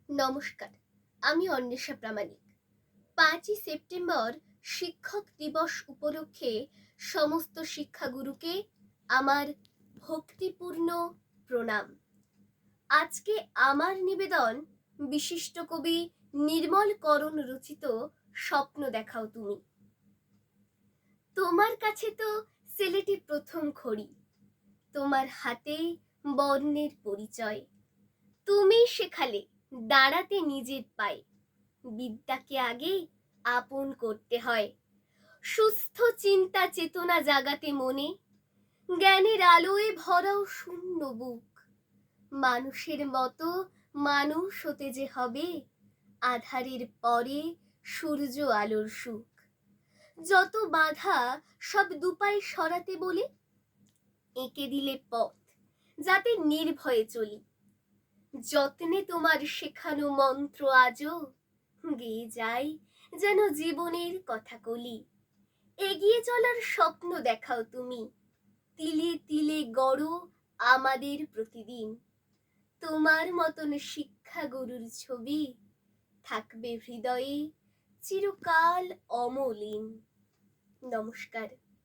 নমস্কার, আমি অন্বেষা প্রামাণিক। 5ই সেপ্টেম্বর শিক্ষক দিবস উপলক্ষে সমস্ত শিক্ষাগুরুকে আমার ভক্তিপূর্ণ প্রণাম। আজকে আমার নিবেদন বিশিষ্ট কবি নির্মল করণ রচিত স্বপ্ন দেখাও তুমি। তোমার কাছে তো সিলেটে প্রথম খড়ি, তোমার হাতেই বর্ণের পরিচয়। তুমি শেখালে দাঁড়াতে নিজের পায়ে, বিদ্যাকে আগে আপন করতে হয়। সুস্থ চিন্তা চেতনা জাগাতে মনে, জ্ঞানের আলোয় ভরাও শূন্য বুক। মানুষের মতো মানুষ হতে যে হবে, আধারের পরে সূর্য আলোর সুখ। যত বাধা সব দুপায়ে সরাতে বলে, এঁকে দিলে পথ যাতে নির্ভয়ে চলি। যত্নে তোমার শেখানো মন্ত্র আজও গেয়ে যাই যেন জীবনের কথা কলি। এগিয়ে চলার স্বপ্ন দেখাও তুমি, তিলে তিলে গড়ো আমাদের প্রতিদিন। তোমার মতন শিক্ষা গুরুর ছবি থাকবে হৃদয়ে চিরকাল অমলিন। নমস্কার।